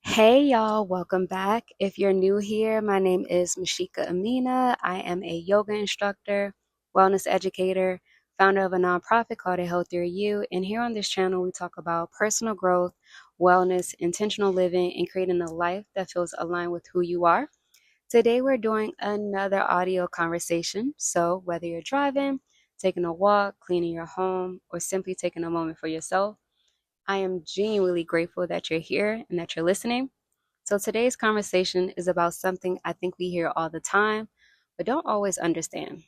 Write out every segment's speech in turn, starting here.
Hey y'all, welcome back. If you're new here, my name is Sheka Amina. I am a yoga instructor, wellness educator, founder of a nonprofit called A Healthier You. And here on this channel, we talk about personal growth, wellness, intentional living, and creating a life that feels aligned with who you are. Today, we're doing another audio conversation. So, whether you're driving, taking a walk, cleaning your home, or simply taking a moment for yourself, I am genuinely grateful that you're here and that you're listening. So today's conversation is about something I think we hear all the time, but don't always understand.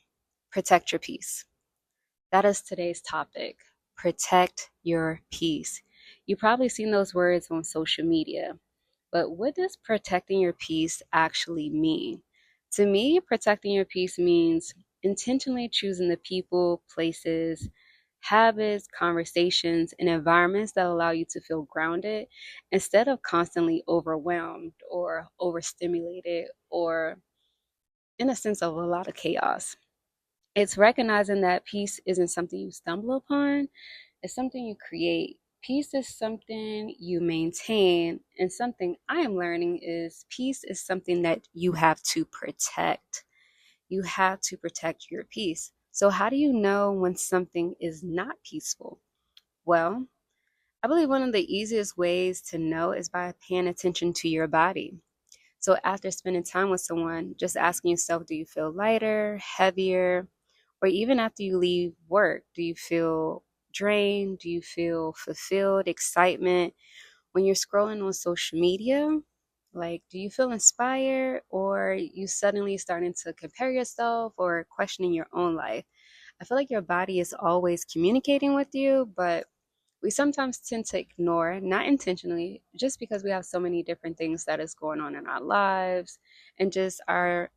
Protect your peace. That is today's topic. Protect your peace. You've probably seen those words on social media, but what does protecting your peace actually mean? To me, protecting your peace means intentionally choosing the people, places, habits, conversations, and environments that allow you to feel grounded instead of constantly overwhelmed or overstimulated or in a sense of a lot of chaos. It's recognizing that peace isn't something you stumble upon, it's something you create. Peace is something you maintain, and something I am learning is peace is something that you have to protect. You have to protect your peace. So, how do you know when something is not peaceful? Well, I believe one of the easiest ways to know is by paying attention to your body. So, after spending time with someone, just asking yourself, do you feel lighter, heavier, or even after you leave work, do you feel drained? Do you feel fulfilled, excitement? When you're scrolling on social media, like, do you feel inspired or you suddenly starting to compare yourself or questioning your own life? I feel like your body is always communicating with you, but we sometimes tend to ignore, not intentionally, just because we have so many different things that is going on in our lives and just our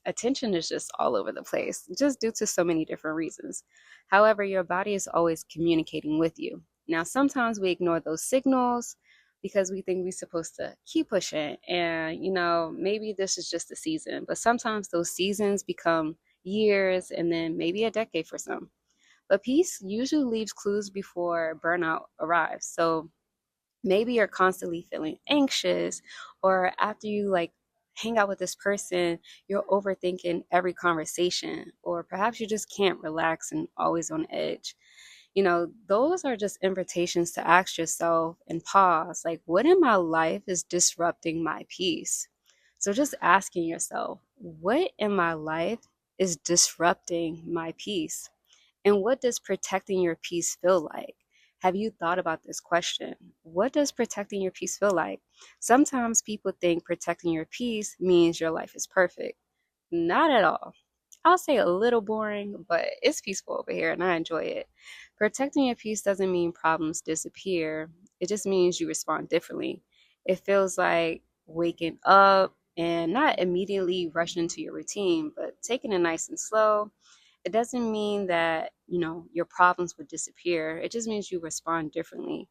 attention is just all over the place, just due to so many different reasons. However, your body is always communicating with you. Now, sometimes we ignore those signals because we think we're supposed to keep pushing and, maybe this is just a season, but sometimes those seasons become years and then maybe a decade for some. But peace usually leaves clues before burnout arrives. So maybe you're constantly feeling anxious, or after you like hang out with this person, you're overthinking every conversation, or perhaps you just can't relax and always on edge. Those are just invitations to ask yourself and pause, like, what in my life is disrupting my peace? So just asking yourself, what in my life is disrupting my peace? And what does protecting your peace feel like? Have you thought about this question? What does protecting your peace feel like? Sometimes people think protecting your peace means your life is perfect. Not at all. I'll say a little boring, but it's peaceful over here and I enjoy it. Protecting your peace doesn't mean problems disappear, it just means you respond differently. It feels like waking up and not immediately rushing into your routine, but taking it nice and slow. It doesn't mean that, your problems would disappear. It just means you respond differently.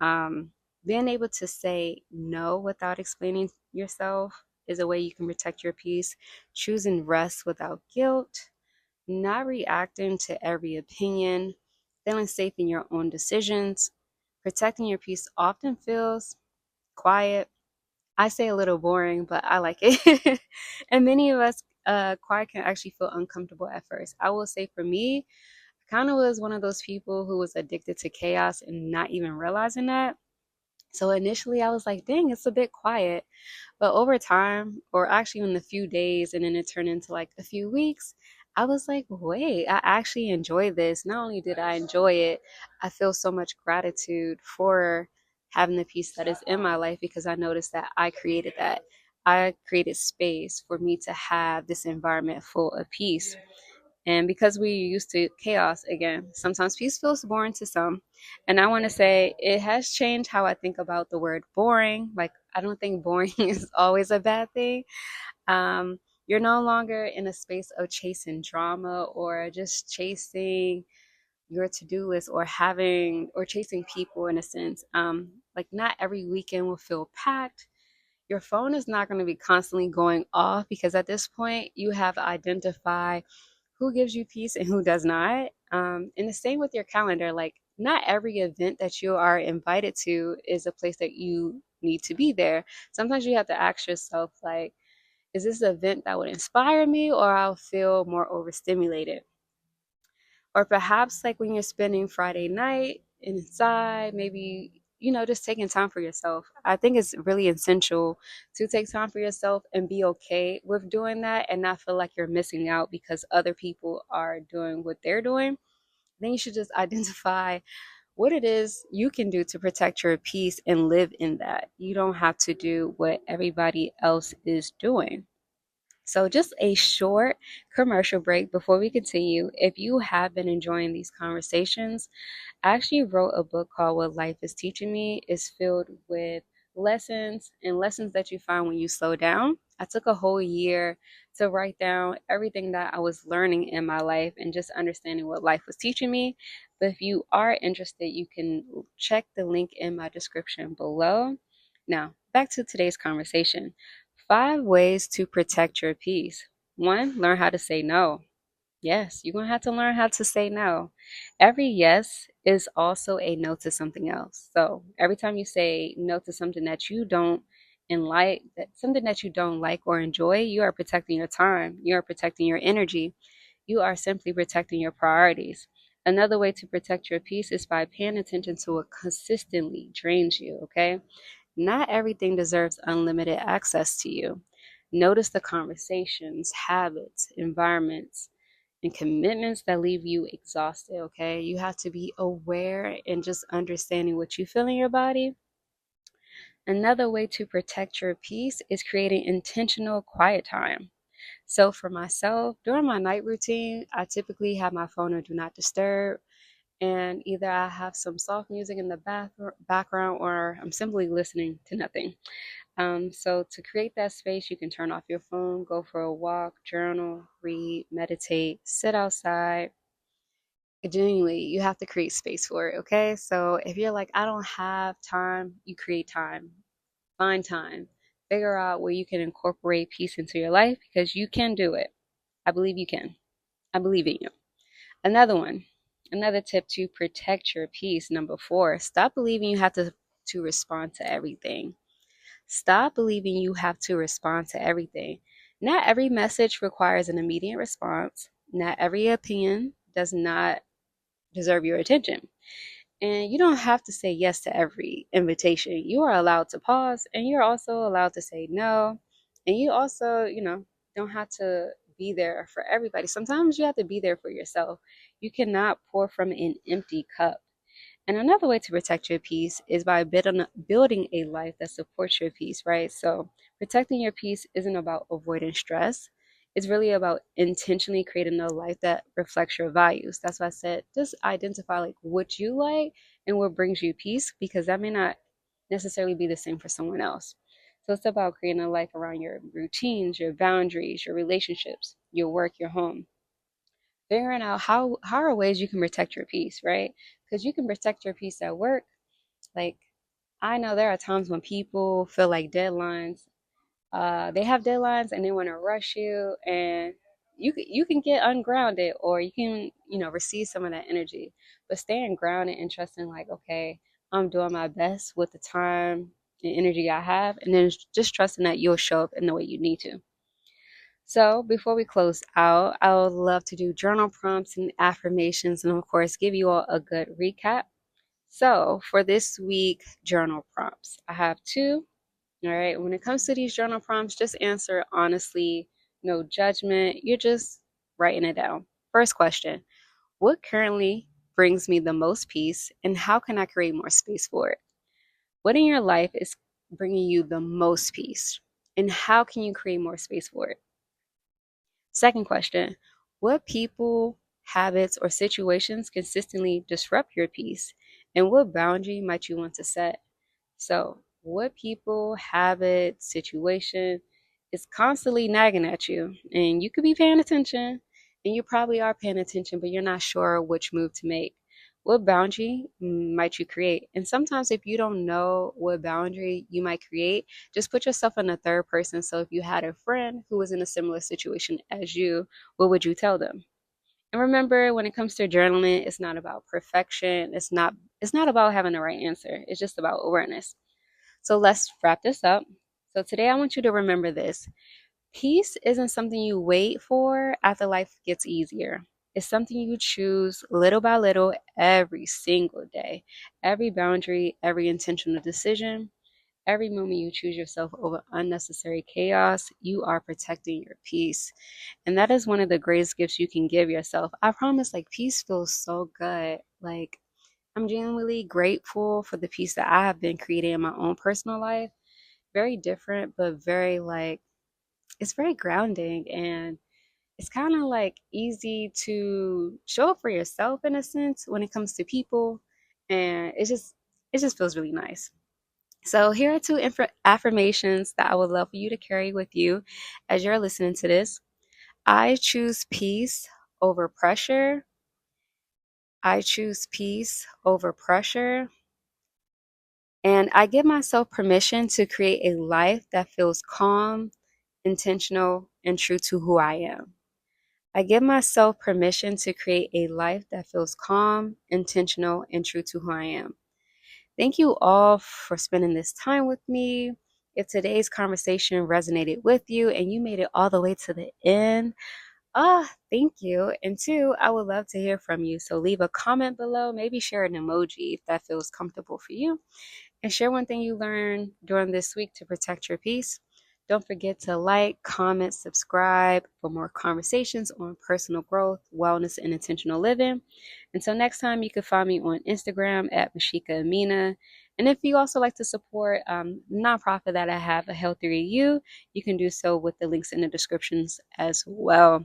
Um, Being able to say no without explaining yourself is a way you can protect your peace. Choosing rest without guilt, not reacting to every opinion, feeling safe in your own decisions. Protecting your peace often feels quiet. I say a little boring, but I like it. And many of us, quiet can actually feel uncomfortable at first. I will say for me, I kind of was one of those people who was addicted to chaos and not even realizing that. So initially I was like, dang, it's a bit quiet. But over time, or actually in a few days, and then it turned into like a few weeks, I was like, wait, I actually enjoy this. Not only did I enjoy it, I feel so much gratitude for having the peace that is in my life because I noticed that I created that. I created space for me to have this environment full of peace. And because we're used to chaos again, sometimes peace feels boring to some. And I want to say it has changed how I think about the word boring. Like, I don't think boring is always a bad thing. You're no longer in a space of chasing drama or just chasing your to-do list or having or chasing people in a sense. Like, not every weekend will feel packed. Your phone is not going to be constantly going off because at this point you have identified who gives you peace and who does not. And the same with your calendar. Like, not every event that you are invited to is a place that you need to be there. Sometimes you have to ask yourself, like, is this an event that would inspire me or I'll feel more overstimulated? Or perhaps like when you're spending Friday night inside, maybe, just taking time for yourself. I think it's really essential to take time for yourself and be okay with doing that and not feel like you're missing out because other people are doing what they're doing. Then you should just identify what it is you can do to protect your peace and live in that. You don't have to do what everybody else is doing. So, just a short commercial break before we continue. If you have been enjoying these conversations, I actually wrote a book called What Life is Teaching Me. It's filled with lessons and lessons that you find when you slow down. I took a whole year to write down everything that I was learning in my life and just understanding what life was teaching me. But if you are interested, you can check the link in my description below. Now, back to today's conversation. 5 ways to protect your peace. One, learn how to say no. Yes, you're going to have to learn how to say no. Every yes is also a no to something else. So every time you say no to something that you don't and like, that something that you don't like or enjoy, you are protecting your time. You are protecting your energy. You are simply protecting your priorities. Another way to protect your peace is by paying attention to what consistently drains you, okay? Not everything deserves unlimited access to you. Notice the conversations, habits, environments, and commitments that leave you exhausted, okay? You have to be aware and just understanding what you feel in your body. Another way to protect your peace is creating intentional quiet time. So for myself, during my night routine, I typically have my phone on do not disturb, and either I have some soft music in the background or I'm simply listening to nothing. So to create that space, you can turn off your phone, go for a walk, journal, read, meditate, sit outside. Genuinely, you have to create space for it, okay? So if you're like, I don't have time, you create time. Find time. Figure out where you can incorporate peace into your life because you can do it. I believe you can. I believe in you. Another one, another tip to protect your peace. Number 4, stop believing you have to respond to everything. Stop believing you have to respond to everything. Not every message requires an immediate response. Not every opinion does not deserve your attention. And you don't have to say yes to every invitation. You are allowed to pause and you're also allowed to say no. And you also, don't have to be there for everybody. Sometimes you have to be there for yourself. You cannot pour from an empty cup. And another way to protect your peace is by building a life that supports your peace, right? So protecting your peace isn't about avoiding stress. It's really about intentionally creating a life that reflects your values. That's why I said just identify like what you like and what brings you peace because that may not necessarily be the same for someone else. So it's about creating a life around your routines, your boundaries, your relationships, your work, your home, figuring out how are ways you can protect your peace, right? Because you can protect your peace at work. Like I know there are times when people feel like deadlines. They have deadlines and they want to rush you, and you can get ungrounded, or you can receive some of that energy. But staying grounded and trusting, like, okay, I'm doing my best with the time and energy I have, and then just trusting that you'll show up in the way you need to. So, before we close out, I would love to do journal prompts and affirmations, and of course, give you all a good recap. So, for this week, journal prompts, I have two. All right, when it comes to these journal prompts, just answer honestly, no judgment. You're just writing it down. First question: what currently brings me the most peace, and how can I create more space for it? What in your life is bringing you the most peace, and how can you create more space for it? Second question: what people, habits, or situations consistently disrupt your peace? And what boundary might you want to set? So, what people, habit, situation is constantly nagging at you? And you could be paying attention, and you probably are paying attention, but you're not sure which move to make. What boundary might you create? And sometimes, if you don't know what boundary you might create, just put yourself in the third person. So, if you had a friend who was in a similar situation as you, what would you tell them? And remember, when it comes to journaling, it's not about perfection. It's not about having the right answer. It's just about awareness. So let's wrap this up. So today I want you to remember this. Peace isn't something you wait for after life gets easier. It's something you choose little by little every single day. Every boundary, every intentional decision, every moment you choose yourself over unnecessary chaos, you are protecting your peace. And that is one of the greatest gifts you can give yourself. I promise, like, peace feels so good. Like, I'm genuinely grateful for the peace that I have been creating in my own personal life. Very different, but very, like, it's very grounding, and it's kind of like easy to show up for yourself in a sense when it comes to people. And it just feels really nice. So, here are two affirmations that I would love for you to carry with you as you're listening to this. I choose peace over pressure. I choose peace over pressure. And I give myself permission to create a life that feels calm, intentional, and true to who I am. I give myself permission to create a life that feels calm, intentional, and true to who I am. Thank you all for spending this time with me. If today's conversation resonated with you and you made it all the way to the end, thank you. And two, I would love to hear from you. So leave a comment below, maybe share an emoji if that feels comfortable for you, and share one thing you learned during this week to protect your peace. Don't forget to like, comment, subscribe for more conversations on personal growth, wellness, and intentional living. Until next time, you can find me on Instagram at Sheka Amina. And if you also like to support nonprofit that I have, A Healthier You, you can do so with the links in the descriptions as well.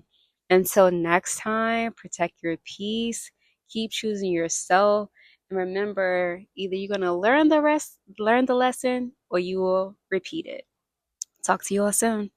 Until next time, protect your peace, keep choosing yourself, and remember, either you're going to learn the lesson, or you will repeat it. Talk to you all soon.